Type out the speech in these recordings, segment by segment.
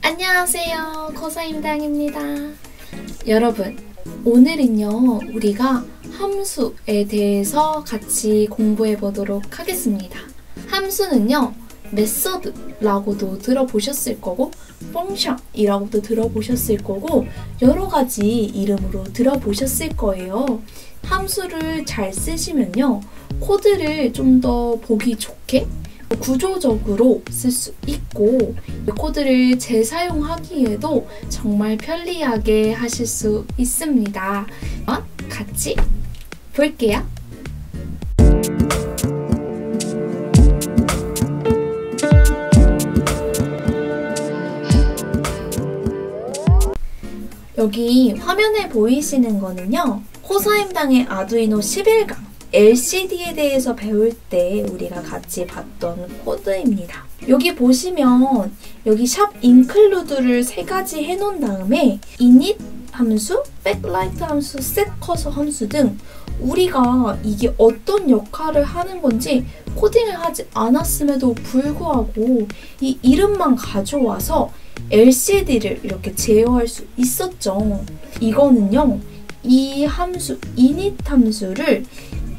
안녕하세요, 코사임당입니다. 여러분, 오늘은요 우리가 함수에 대해서 같이 공부해 보도록 하겠습니다. 함수는요 메서드라고도 들어보셨을 거고 펑션이라고도 들어보셨을 거고 여러 가지 이름으로 들어보셨을 거예요. 함수를 잘 쓰시면요 코드를 좀 더 보기 좋게 구조적으로 쓸 수 있고 코드를 재사용하기에도 정말 편리하게 하실 수 있습니다. 같이 볼게요. 여기 화면에 보이시는 거는요 코사임당의 아두이노 11강 LCD에 대해서 배울 때 우리가 같이 봤던 코드입니다. 여기 보시면 여기 샵 include를 3가지 해놓은 다음에 init 함수, backlight 함수, setcursor 함수 등 우리가 이게 어떤 역할을 하는 건지 코딩을 하지 않았음에도 불구하고 이 이름만 가져와서 LCD를 이렇게 제어할 수 있었죠. 이거는요 이 함수 init 함수를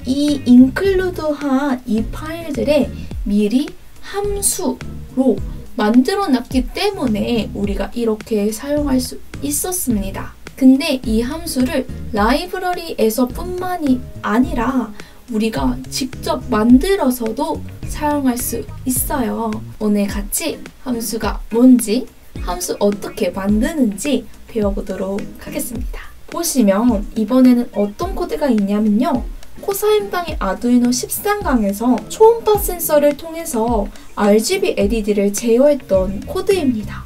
이 include한 이 파일들에 미리 함수로 만들어 놨기 때문에 우리가 이렇게 사용할 수 있었습니다. 근데 이 함수를 라이브러리에서 뿐만이 아니라 우리가 직접 만들어서도 사용할 수 있어요. 오늘 같이 함수가 뭔지, 함수 어떻게 만드는지 배워보도록 하겠습니다. 보시면 이번에는 어떤 코드가 있냐면요. 코사임당의 아두이노 13강에서 초음파 센서를 통해서 RGB LED를 제어했던 코드입니다.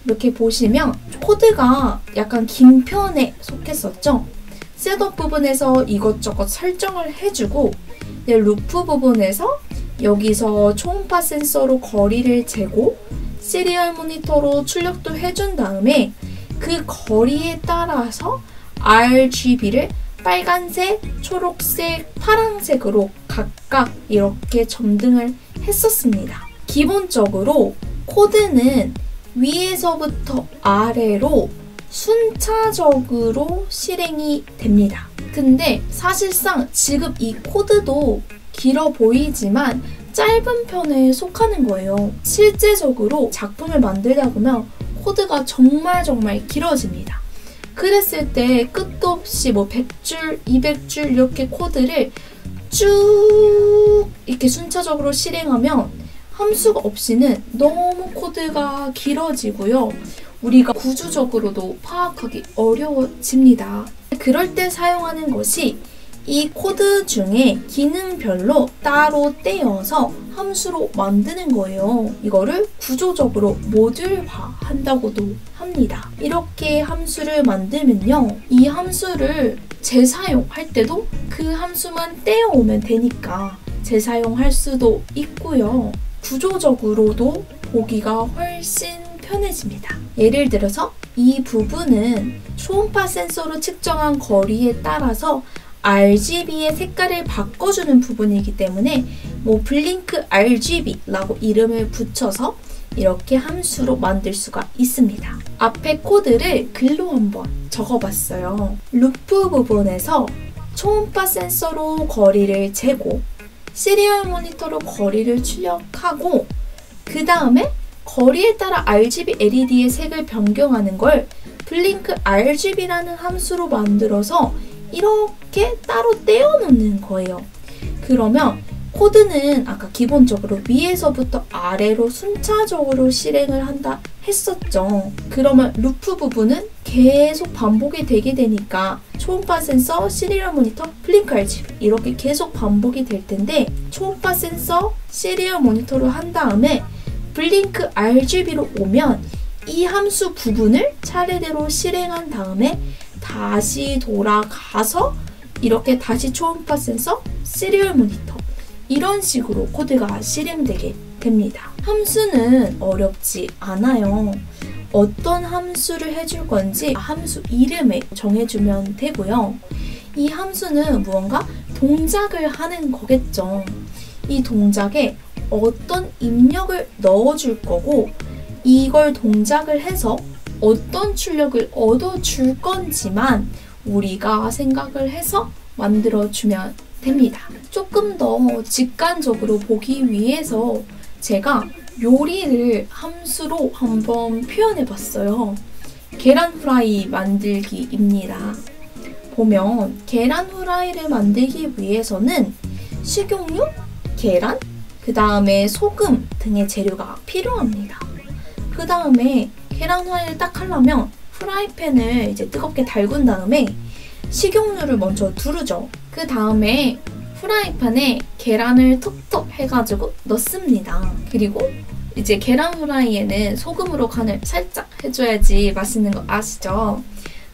이렇게 보시면 코드가 약간 긴 편에 속했었죠. 셋업 부분에서 이것저것 설정을 해주고 루프 부분에서 여기서 초음파 센서로 거리를 재고 시리얼 모니터로 출력도 해준 다음에 그 거리에 따라서 RGB를 빨간색, 초록색, 파란색으로 각각 이렇게 점등을 했었습니다. 기본적으로 코드는 위에서부터 아래로 순차적으로 실행이 됩니다. 근데 사실상 지금 이 코드도 길어 보이지만 짧은 편에 속하는 거예요. 실제적으로 작품을 만들다 보면 코드가 정말 길어집니다. 그랬을 때 끝도 없이 100줄, 200줄 이렇게 코드를 쭉 이렇게 순차적으로 실행하면 함수가 없이는 너무 코드가 길어지고요. 우리가 구조적으로도 파악하기 어려워집니다. 그럴 때 사용하는 것이 이 코드 중에 기능별로 따로 떼어서 함수로 만드는 거예요. 이거를 구조적으로 모듈화 한다고도 합니다. 이렇게 함수를 만들면요. 이 함수를 재사용할 때도 그 함수만 떼어오면 되니까 재사용할 수도 있고요. 구조적으로도 보기가 훨씬 편해집니다. 예를 들어서 이 부분은 초음파 센서로 측정한 거리에 따라서 RGB의 색깔을 바꿔주는 부분이기 때문에 블링크 RGB라고 이름을 붙여서 이렇게 함수로 만들 수가 있습니다. 앞에 코드를 글로 한번 적어봤어요. 루프 부분에서 초음파 센서로 거리를 재고 시리얼 모니터로 거리를 출력하고 그 다음에 거리에 따라 RGB LED의 색을 변경하는 걸 블링크 RGB라는 함수로 만들어서 이렇게 따로 떼어놓는 거예요. 그러면 코드는 아까 기본적으로 위에서부터 아래로 순차적으로 실행을 한다 했었죠. 그러면 루프 부분은 계속 반복이 되게 되니까 초음파 센서, 시리얼 모니터, 블링크 RGB 이렇게 계속 반복이 될 텐데 초음파 센서, 시리얼 모니터로 한 다음에 블링크 RGB로 오면 이 함수 부분을 차례대로 실행한 다음에 다시 돌아가서 이렇게 다시 초음파 센서, 시리얼 모니터 이런 식으로 코드가 실행되게 됩니다. 함수는 어렵지 않아요. 어떤 함수를 해줄 건지 함수 이름을 정해주면 되고요. 이 함수는 무언가 동작을 하는 거겠죠. 이 동작에 어떤 입력을 넣어줄 거고 이걸 동작을 해서 어떤 출력을 얻어줄 건지만 우리가 생각을 해서 만들어주면 됩니다. 조금 더 직관적으로 보기 위해서 제가 요리를 함수로 한번 표현해봤어요. 계란 후라이 만들기입니다. 보면 계란 후라이를 만들기 위해서는 식용유, 계란, 그 다음에 소금 등의 재료가 필요합니다. 그 다음에 계란 후라이를 딱 하려면 프라이팬을 이제 뜨겁게 달군 다음에 식용유를 먼저 두르죠. 그 다음에 프라이팬에 계란을 톡톡 해가지고 넣습니다. 그리고 이제 계란 후라이에는 소금으로 간을 살짝 해줘야지 맛있는 거 아시죠?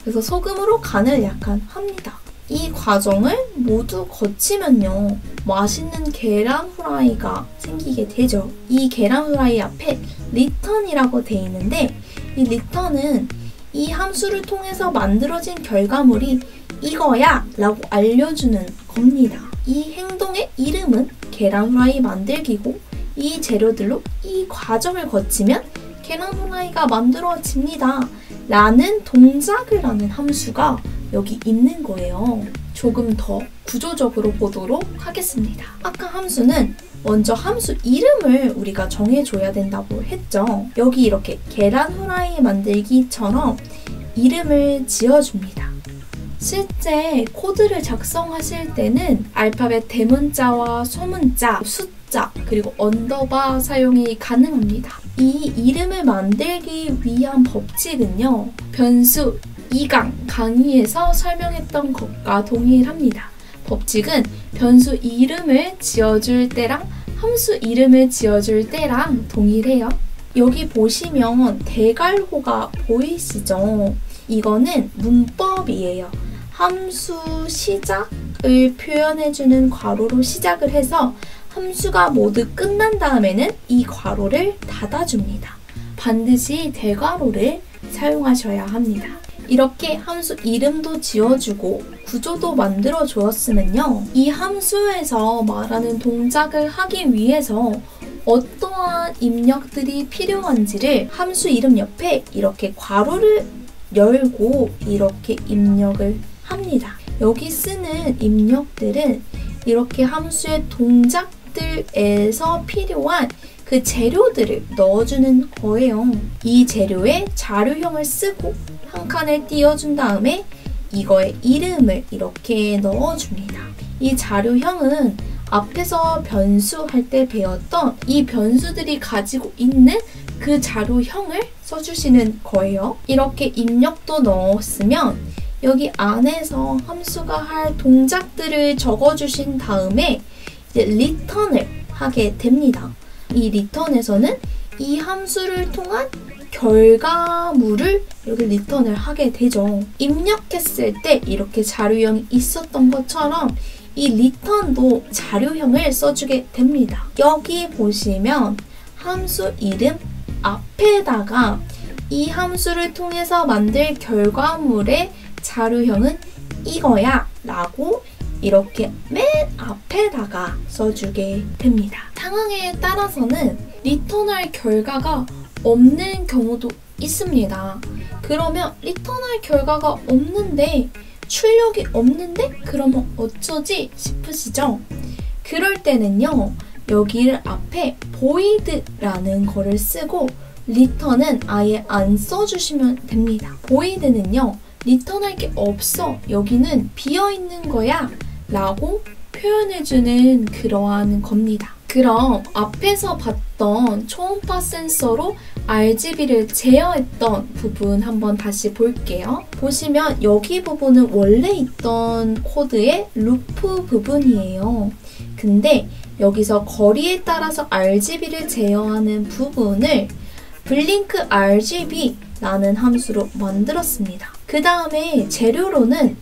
그래서 소금으로 간을 약간 합니다. 이 과정을 모두 거치면요, 맛있는 계란 후라이가 생기게 되죠. 이 계란 후라이 앞에 리턴이라고 돼 있는데, 이 리턴은 이 함수를 통해서 만들어진 결과물이 이거야 라고 알려주는 겁니다. 이 행동의 이름은 계란 후라이 만들기고, 이 재료들로 이 과정을 거치면 계란 후라이가 만들어집니다 라는 동작을 하는 함수가 여기 있는 거예요. 조금 더 구조적으로 보도록 하겠습니다. 아까 함수는 먼저 함수 이름을 우리가 정해줘야 된다고 했죠. 여기 이렇게 계란 후라이 만들기처럼 이름을 지어줍니다. 실제 코드를 작성하실 때는 알파벳 대문자와 소문자, 숫자, 그리고 언더바 사용이 가능합니다. 이 이름을 만들기 위한 법칙은요, 변수 2강 강의에서 설명했던 것과 동일합니다. 법칙은 변수 이름을 지어줄 때랑 함수 이름을 지어줄 때랑 동일해요. 여기 보시면 대괄호가 보이시죠? 이거는 문법이에요. 함수 시작을 표현해주는 괄호로 시작을 해서 함수가 모두 끝난 다음에는 이 괄호를 닫아줍니다. 반드시 대괄호를 사용하셔야 합니다. 이렇게 함수 이름도 지어주고 구조도 만들어 주었으면요, 이 함수에서 말하는 동작을 하기 위해서 어떠한 입력들이 필요한지를 함수 이름 옆에 이렇게 괄호를 열고 이렇게 입력을 합니다. 여기 쓰는 입력들은 이렇게 함수의 동작들에서 필요한 그 재료들을 넣어주는 거예요. 이 재료에 자료형을 쓰고 한 칸에 띄워준 다음에 이거의 이름을 이렇게 넣어줍니다. 이 자료형은 앞에서 변수 할 때 배웠던 이 변수들이 가지고 있는 그 자료형을 써주시는 거예요. 이렇게 입력도 넣었으면 여기 안에서 함수가 할 동작들을 적어주신 다음에 이제 리턴을 하게 됩니다. 이 리턴에서는 이 함수를 통한 결과물을 이렇게 리턴을 하게 되죠. 입력했을 때 이렇게 자료형이 있었던 것처럼 이 리턴도 자료형을 써주게 됩니다. 여기 보시면 함수 이름 앞에다가 이 함수를 통해서 만들 결과물의 자료형은 이거야 라고 이렇게 맨 앞에다가 써주게 됩니다. 상황에 따라서는 리턴할 결과가 없는 경우도 있습니다. 그러면 리턴할 결과가 없는데 출력이 없는데 그러면 어쩌지 싶으시죠? 그럴 때는요, 여기를 앞에 void라는 거를 쓰고 리턴은 아예 안 써주시면 됩니다. void는요, 리턴할 게 없어, 여기는 비어있는 거야 라고 표현해주는 그러한 겁니다. 그럼 앞에서 봤던 초음파 센서로 RGB를 제어했던 부분 한번 다시 볼게요. 보시면 여기 부분은 원래 있던 코드의 루프 부분이에요. 근데 여기서 거리에 따라서 RGB를 제어하는 부분을 블링크 RGB라는 함수로 만들었습니다. 그 다음에 재료로는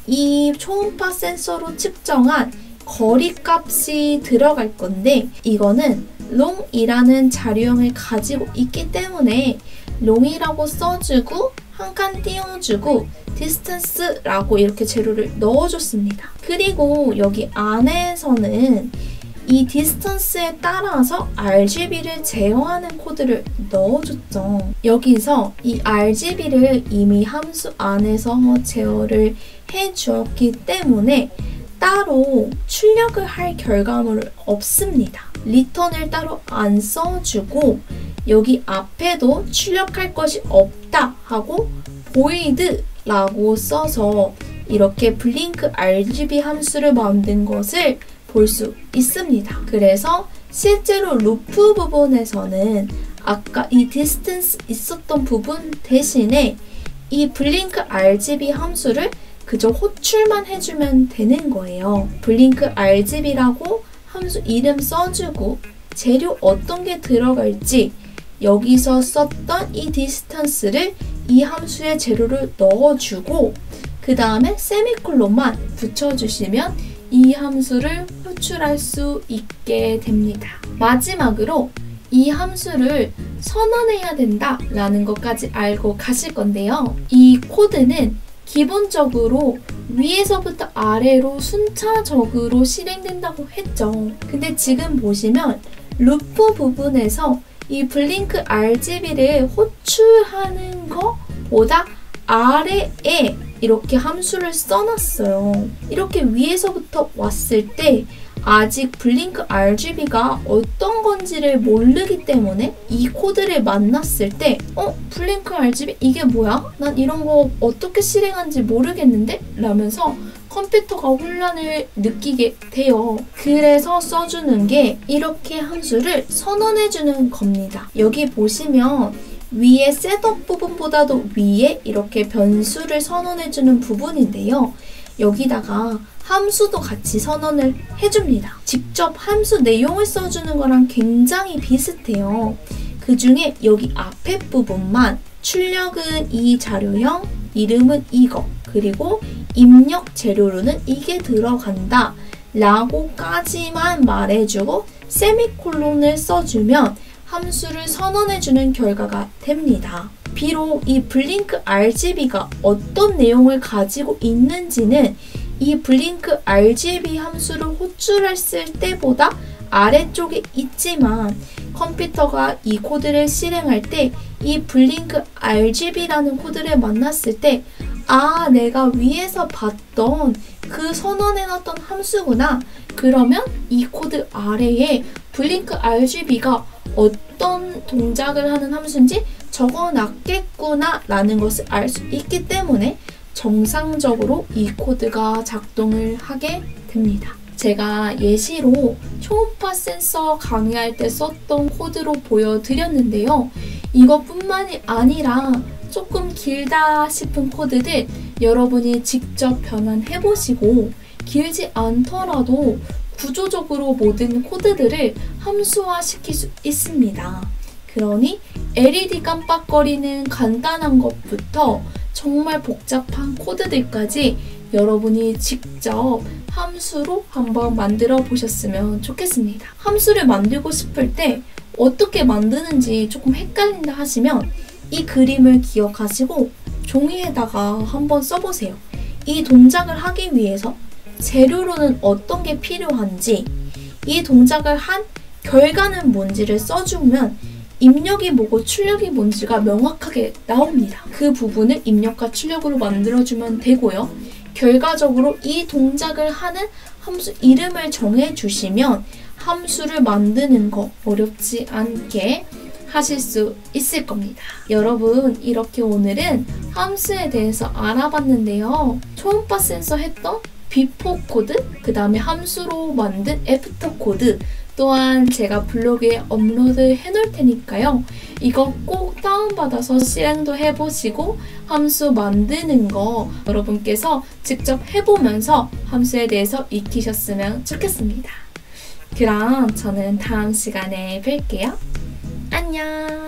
이 초음파 센서로 측정한 거리 값이 들어갈 건데 이거는 long이라는 자료형을 가지고 있기 때문에 long이라고 써주고 한 칸 띄워주고 distance라고 이렇게 재료를 넣어줬습니다. 그리고 여기 안에서는 이 distance에 따라서 RGB를 제어하는 코드를 넣어줬죠. 여기서 이 RGB를 이미 함수 안에서 제어를 해주었기 때문에 따로 출력을 할 결과물은 없습니다. return을 따로 안 써주고 여기 앞에도 출력할 것이 없다 하고 void라고 써서 이렇게 블링크 RGB 함수를 만든 것을 볼 수 있습니다. 그래서 실제로 루프 부분에서는 아까 이 distance 있었던 부분 대신에 이 블링크 RGB 함수를 그저 호출만 해주면 되는 거예요. 블링크 RGB라고 함수 이름 써주고 재료 어떤 게 들어갈지 여기서 썼던 이 distance를 이 함수의 재료를 넣어주고 그 다음에 세미콜론만 붙여주시면 이 함수를 호출할 수 있게 됩니다. 마지막으로 이 함수를 선언해야 된다라는 것까지 알고 가실 건데요. 이 코드는 기본적으로 위에서부터 아래로 순차적으로 실행된다고 했죠. 근데 지금 보시면 루프 부분에서 이 블링크 RGB를 호출하는 것보다 아래에 이렇게 함수를 써놨어요. 이렇게 위에서부터 왔을 때 아직 블링크 RGB가 어떤 건지를 모르기 때문에 이 코드를 만났을 때 블링크 RGB 이게 뭐야? 난 이런 거 어떻게 실행하는지 모르겠는데? 라면서 컴퓨터가 혼란을 느끼게 돼요. 그래서 써주는 게 이렇게 함수를 선언해주는 겁니다. 여기 보시면 위에 셋업 부분보다도 위에 이렇게 변수를 선언해주는 부분인데요. 여기다가 함수도 같이 선언을 해줍니다. 직접 함수 내용을 써주는 거랑 굉장히 비슷해요. 그 중에 여기 앞에 부분만 출력은 이 자료형, 이름은 이거, 그리고 입력 재료로는 이게 들어간다 라고까지만 말해주고 세미콜론을 써주면 함수를 선언해주는 결과가 됩니다. 비록 이 블링크 RGB가 어떤 내용을 가지고 있는지는 이 블링크 RGB 함수를 호출했을 때보다 아래쪽에 있지만 컴퓨터가 이 코드를 실행할 때 이 블링크 RGB라는 코드를 만났을 때 내가 위에서 봤던 그 선언해놨던 함수구나. 그러면 이 코드 아래에 블링크 RGB가 어떤 동작을 하는 함수인지 적어놨겠구나 라는 것을 알 수 있기 때문에 정상적으로 이 코드가 작동을 하게 됩니다. 제가 예시로 초음파 센서 강의할 때 썼던 코드로 보여드렸는데요. 이것뿐만이 아니라 조금 길다 싶은 코드들 여러분이 직접 변환해보시고 길지 않더라도 구조적으로 모든 코드들을 함수화시킬 수 있습니다. 그러니 LED 깜빡거리는 간단한 것부터 정말 복잡한 코드들까지 여러분이 직접 함수로 한번 만들어 보셨으면 좋겠습니다. 함수를 만들고 싶을 때 어떻게 만드는지 조금 헷갈린다 하시면 이 그림을 기억하시고 종이에다가 한번 써보세요. 이 동작을 하기 위해서 재료로는 어떤 게 필요한지, 이 동작을 한 결과는 뭔지를 써주면 입력이 뭐고 출력이 뭔지가 명확하게 나옵니다. 그 부분을 입력과 출력으로 만들어주면 되고요. 결과적으로 이 동작을 하는 함수 이름을 정해주시면 함수를 만드는 거 어렵지 않게 하실 수 있을 겁니다. 여러분, 이렇게 오늘은 함수에 대해서 알아봤는데요. 초음파 센서 했던 비포 코드, 그 다음에 함수로 만든 애프터 코드, 또한 제가 블로그에 업로드 해놓을 테니까요. 이거 꼭 다운받아서 실행도 해보시고 함수 만드는 거 여러분께서 직접 해보면서 함수에 대해서 익히셨으면 좋겠습니다. 그럼 저는 다음 시간에 뵐게요. 안녕!